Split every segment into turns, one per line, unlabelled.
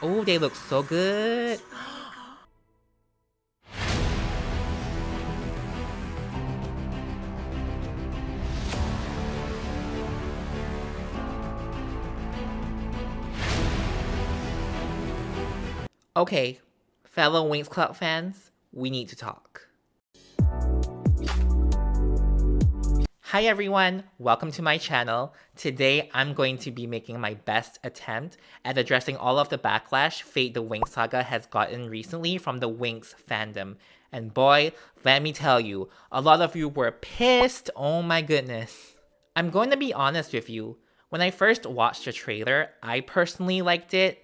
Oh, they look so good. Okay, fellow WINX Club fans, we need to talk. Hi everyone, welcome to my channel. Today I'm going to be making my best attempt at addressing all of the backlash Fate the WINX Saga has gotten recently from the WINX fandom. And boy, let me tell you, a lot of you were pissed, oh my goodness. I'm going to be honest with you, when I first watched the trailer, I personally liked it.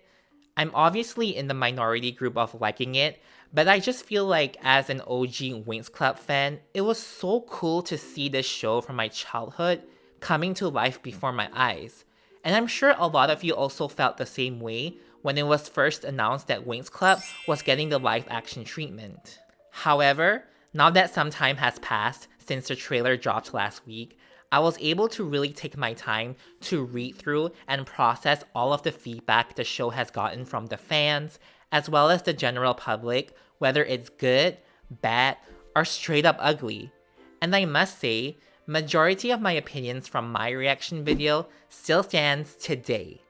I'm obviously in the minority group of liking it, but I just feel like as an OG Winx Club fan, it was so cool to see this show from my childhood coming to life before my eyes. And I'm sure a lot of you also felt the same way when it was first announced that Winx Club was getting the live action treatment. However, now that some time has passed since the trailer dropped last week, I was able to really take my time to read through and process all of the feedback the show has gotten from the fans, as well as the general public, whether it's good, bad, or straight up ugly. And I must say, majority of my opinions from my reaction video still stands today.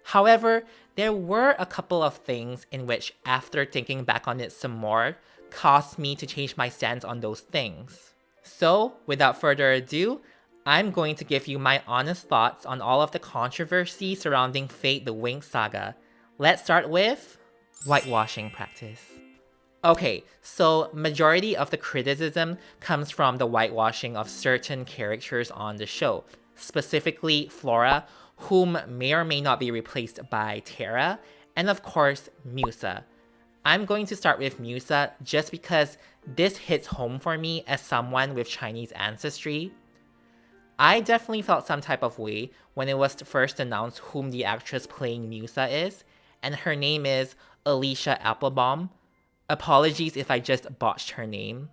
However, there were a couple of things in which, after thinking back on it some more, caused me to change my stance on those things. So, without further ado, I'm going to give you my honest thoughts on all of the controversy surrounding Fate the WINX Saga. Let's start with whitewashing practice. Okay, so majority of the criticism comes from the whitewashing of certain characters on the show, specifically Flora, whom may or may not be replaced by Terra, and of course Musa. I'm going to start with Musa just because this hits home for me as someone with Chinese ancestry. I definitely felt some type of way when it was first announced whom the actress playing Musa is, and her name is Alicia Applebaum. Apologies if I just botched her name.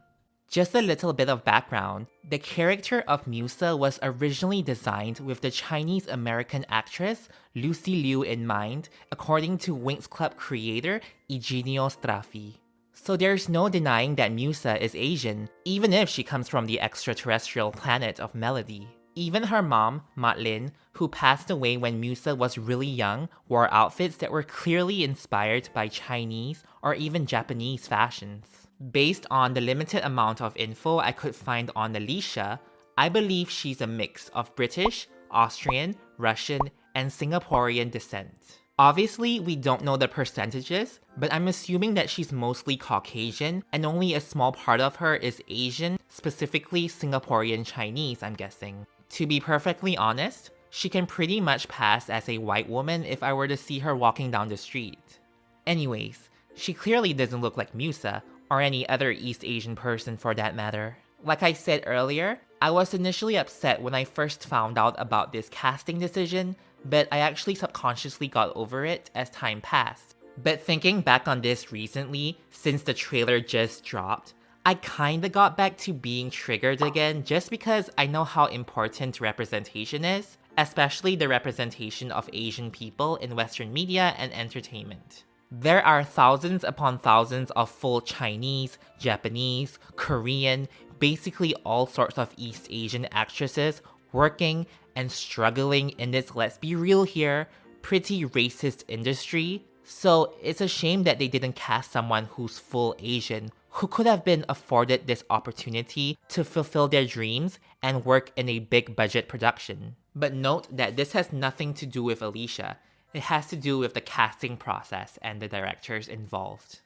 Just a little bit of background, the character of Musa was originally designed with the Chinese-American actress Lucy Liu in mind, according to WINX Club creator Eugenio Straffi. So there's no denying that Musa is Asian, even if she comes from the extraterrestrial planet of Melody. Even her mom, Matlin, who passed away when Musa was really young, wore outfits that were clearly inspired by Chinese or even Japanese fashions. Based on the limited amount of info I could find on Alicia, I believe she's a mix of British, Austrian, Russian, and Singaporean descent. Obviously, we don't know the percentages, but I'm assuming that she's mostly Caucasian and only a small part of her is Asian, specifically Singaporean Chinese, I'm guessing. To be perfectly honest, she can pretty much pass as a white woman if I were to see her walking down the street. Anyways, she clearly doesn't look like Musa, or any other East Asian person for that matter. Like I said earlier, I was initially upset when I first found out about this casting decision, but I actually subconsciously got over it as time passed. But thinking back on this recently, since the trailer just dropped, I kinda got back to being triggered again just because I know how important representation is, especially the representation of Asian people in Western media and entertainment. There are thousands upon thousands of full Chinese, Japanese, Korean, basically all sorts of East Asian actresses working and struggling in this, let's be real here, pretty racist industry. So it's a shame that they didn't cast someone who's full Asian, who could have been afforded this opportunity to fulfill their dreams and work in a big budget production. But note that this has nothing to do with Alicia. It has to do with the casting process and the directors involved.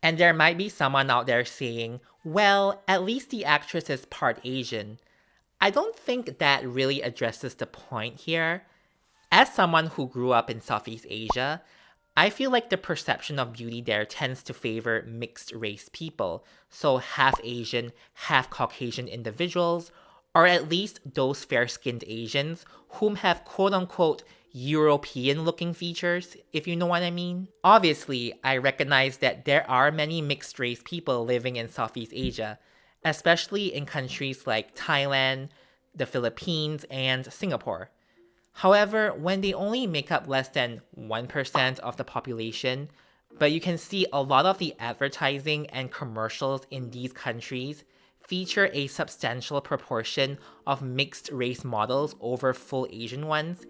And there might be someone out there saying, well, at least the actress is part Asian. I don't think that really addresses the point here. As someone who grew up in Southeast Asia, I feel like the perception of beauty there tends to favor mixed race people, so half Asian, half Caucasian individuals, or at least those fair-skinned Asians whom have quote-unquote European-looking features, if you know what I mean. Obviously, I recognize that there are many mixed-race people living in Southeast Asia, especially in countries like Thailand, the Philippines, and Singapore. However, when they only make up less than 1% of the population, but you can see a lot of the advertising and commercials in these countries feature a substantial proportion of mixed race models over full Asian ones,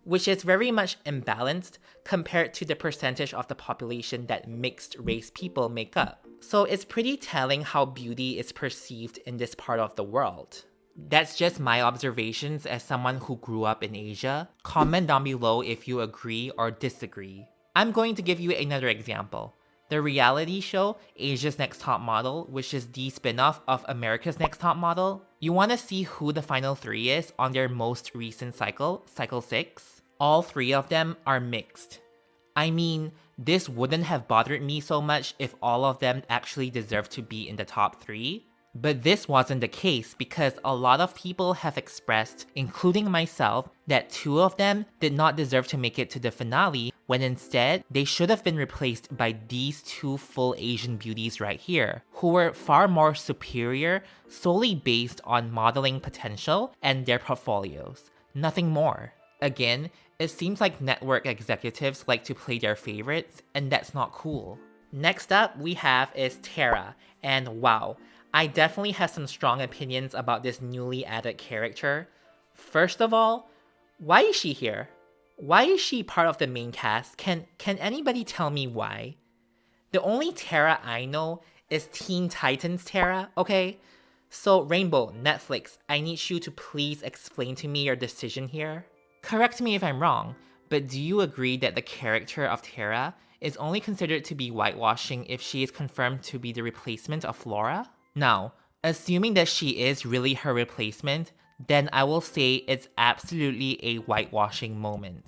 which is very much imbalanced compared to the percentage of the population that mixed race people make up. So it's pretty telling how beauty is perceived in this part of the world. That's just my observations as someone who grew up in Asia. Comment down below if you agree or disagree. I'm going to give you another example. The reality show Asia's Next Top Model, which is the spin-off of America's Next Top Model. You want to see who the final 3 is on their most recent cycle, cycle 6? All 3 of them are mixed. I mean, this wouldn't have bothered me so much if all of them actually deserved to be in the top 3. But this wasn't the case because a lot of people have expressed, including myself, that 2 of them did not deserve to make it to the finale, when instead, they should have been replaced by these 2 full Asian beauties right here, who were far more superior solely based on modeling potential and their portfolios. Nothing more. Again, it seems like network executives like to play their favorites, and that's not cool. Next up we have is Terra, and wow, I definitely have some strong opinions about this newly added character. First of all, why is she here? Why is she part of the main cast? Can anybody tell me why? The only Terra I know is Teen Titans Terra, okay? So Rainbow, Netflix, I need you to please explain to me your decision here. Correct me if I'm wrong, but do you agree that the character of Terra is only considered to be whitewashing if she is confirmed to be the replacement of Flora? Now, assuming that she is really her replacement, then I will say it's absolutely a whitewashing moment.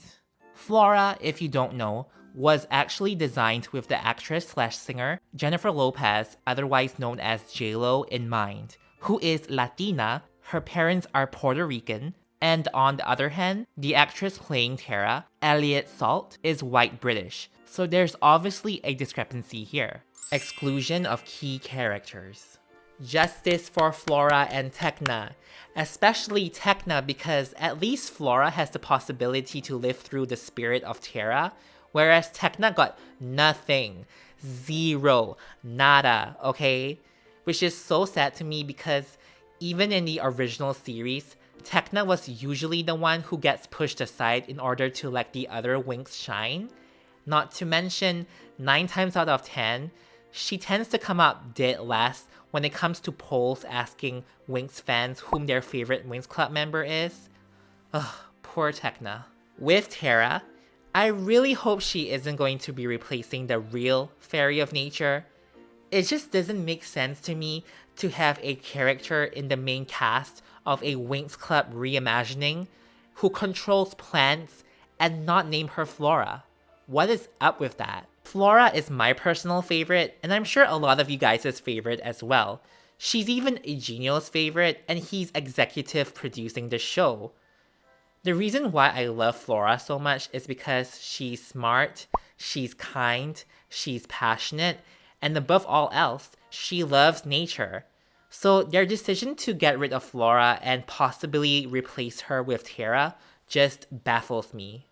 Flora, if you don't know, was actually designed with the actress/singer Jennifer Lopez, otherwise known as J-Lo, in mind, who is Latina, her parents are Puerto Rican, and on the other hand, the actress playing Terra, Elliot Salt, is white British, so there's obviously a discrepancy here. Exclusion of key characters. Justice for Flora and Tecna, especially Tecna because at least Flora has the possibility to live through the spirit of Terra, whereas Tecna got nothing, zero, nada, okay? Which is so sad to me because even in the original series, Tecna was usually the one who gets pushed aside in order to let the other Winx shine. Not to mention, 9 times out of 10, she tends to come up dead last when it comes to polls asking Winx fans whom their favorite Winx Club member is. Ugh, poor Tecna. With Terra, I really hope she isn't going to be replacing the real Fairy of Nature. It just doesn't make sense to me to have a character in the main cast of a Winx Club reimagining who controls plants and not name her Flora. What is up with that? Flora is my personal favorite, and I'm sure a lot of you guys' favorite as well. She's even Eugenio's favorite, and he's executive producing the show. The reason why I love Flora so much is because she's smart, she's kind, she's passionate, and above all else, she loves nature. So their decision to get rid of Flora and possibly replace her with Terra just baffles me.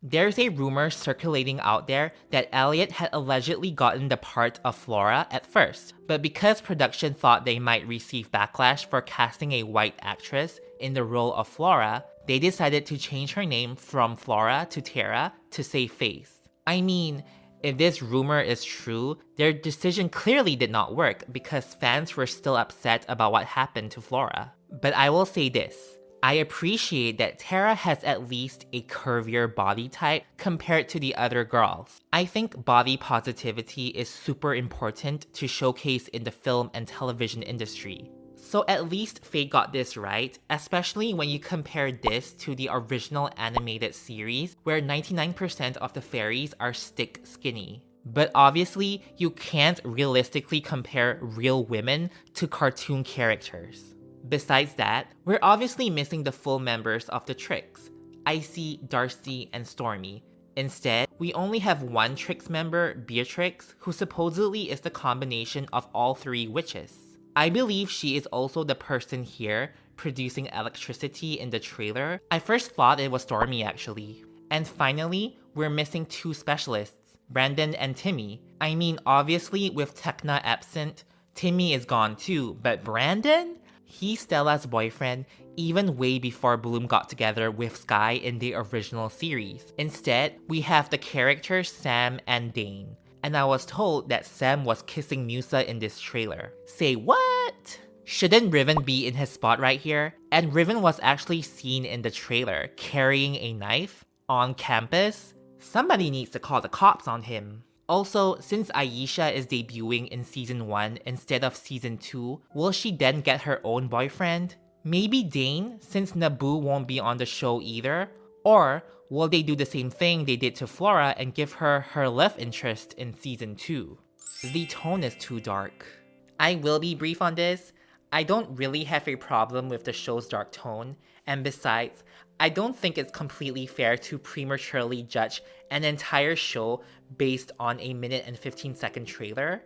There's a rumor circulating out there that Elliot had allegedly gotten the part of Flora at first, but because production thought they might receive backlash for casting a white actress in the role of Flora, they decided to change her name from Flora to Terra to save face. I mean, if this rumor is true, their decision clearly did not work because fans were still upset about what happened to Flora. But I will say this. I appreciate that Terra has at least a curvier body type compared to the other girls. I think body positivity is super important to showcase in the film and television industry. So at least Faye got this right, especially when you compare this to the original animated series where 99% of the fairies are stick skinny. But obviously, you can't realistically compare real women to cartoon characters. Besides that, we're obviously missing the full members of the Tricks, Icy, Darcy, and Stormy. Instead, we only have one Tricks member, Beatrix, who supposedly is the combination of all 3 witches. I believe she is also the person here producing electricity in the trailer, I first thought it was Stormy actually. And finally, we're missing two specialists, Brandon and Timmy. I mean, obviously with Tecna absent, Timmy is gone too, but Brandon? He's Stella's boyfriend even way before Bloom got together with Sky in the original series. Instead, we have the characters Sam and Dane. And I was told that Sam was kissing Musa in this trailer. Say what? Shouldn't Riven be in his spot right here? And Riven was actually seen in the trailer carrying a knife on campus. Somebody needs to call the cops on him. Also, since Aisha is debuting in Season 1 instead of Season 2, will she then get her own boyfriend? Maybe Dane, since Naboo won't be on the show either? Or will they do the same thing they did to Flora and give her her love interest in Season 2? The tone is too dark. I will be brief on this. I don't really have a problem with the show's dark tone, and besides, I don't think it's completely fair to prematurely judge an entire show based on a minute and 15-second trailer.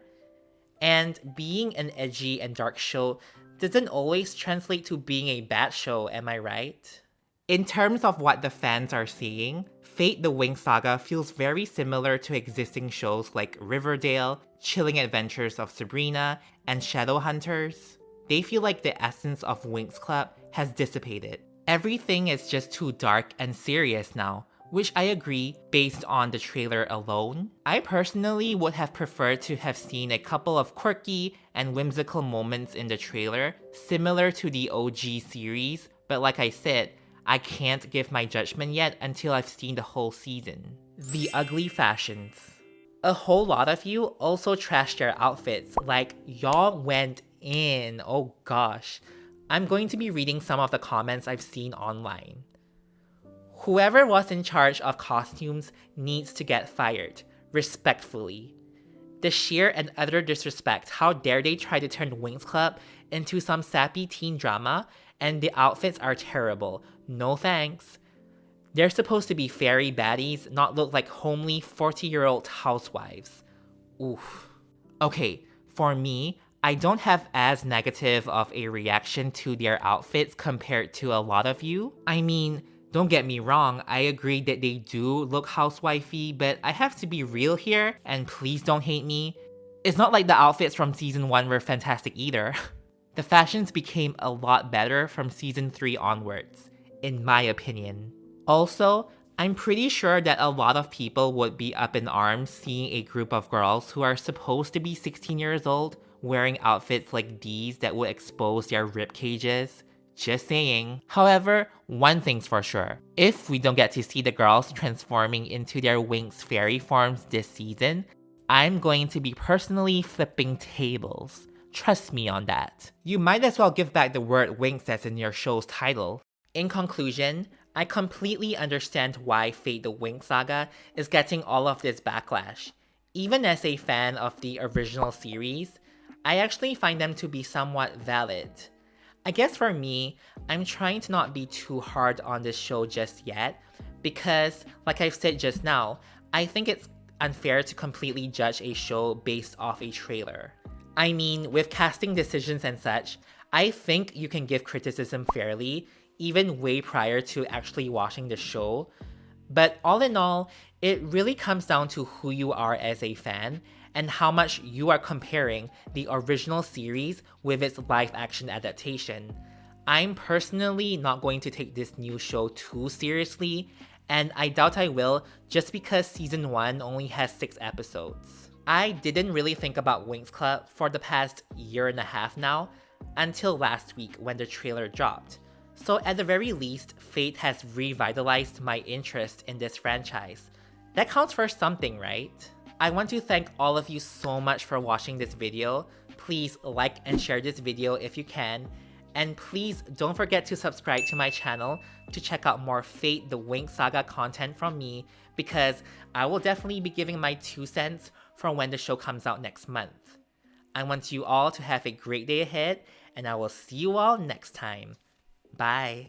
And being an edgy and dark show doesn't always translate to being a bad show, am I right? In terms of what the fans are saying, Fate the WINX Saga feels very similar to existing shows like Riverdale, Chilling Adventures of Sabrina, and Shadowhunters. They feel like the essence of WINX Club has dissipated. Everything is just too dark and serious now, which I agree based on the trailer alone. I personally would have preferred to have seen a couple of quirky and whimsical moments in the trailer, similar to the OG series, but like I said, I can't give my judgment yet until I've seen the whole season. The ugly fashions. A whole lot of you also trashed their outfits, like y'all went in, oh gosh. I'm going to be reading some of the comments I've seen online. Whoever was in charge of costumes needs to get fired, respectfully. The sheer and utter disrespect, how dare they try to turn WINX Club into some sappy teen drama, and the outfits are terrible, no thanks. They're supposed to be fairy baddies, not look like homely 40-year-old housewives. Oof. Okay, for me, I don't have as negative of a reaction to their outfits compared to a lot of you. I mean, don't get me wrong, I agree that they do look housewifey, but I have to be real here, and please don't hate me. It's not like the outfits from Season 1 were fantastic either. The fashions became a lot better from Season 3 onwards, in my opinion. Also, I'm pretty sure that a lot of people would be up in arms seeing a group of girls who are supposed to be 16 years old wearing outfits like these that would expose their rib cages. Just saying. However, one thing's for sure. If we don't get to see the girls transforming into their WINX fairy forms this season, I'm going to be personally flipping tables. Trust me on that. You might as well give back the word WINX that's in your show's title. In conclusion, I completely understand why Fate the WINX Saga is getting all of this backlash. Even as a fan of the original series, I actually find them to be somewhat valid. I guess for me, I'm trying to not be too hard on this show just yet, because, like I've said just now, I think it's unfair to completely judge a show based off a trailer. I mean, with casting decisions and such, I think you can give criticism fairly, even way prior to actually watching the show. But all in all, it really comes down to who you are as a fan, and how much you are comparing the original series with its live-action adaptation. I'm personally not going to take this new show too seriously, and I doubt I will just because Season 1 only has 6 episodes. I didn't really think about WINX Club for the past year and a half now, until last week when the trailer dropped. So at the very least, Fate has revitalized my interest in this franchise. That counts for something, right? I want to thank all of you so much for watching this video. Please like and share this video if you can. And please don't forget to subscribe to my channel to check out more Fate the WINX Saga content from me, because I will definitely be giving my 2 cents for when the show comes out next month. I want you all to have a great day ahead, and I will see you all next time. Bye!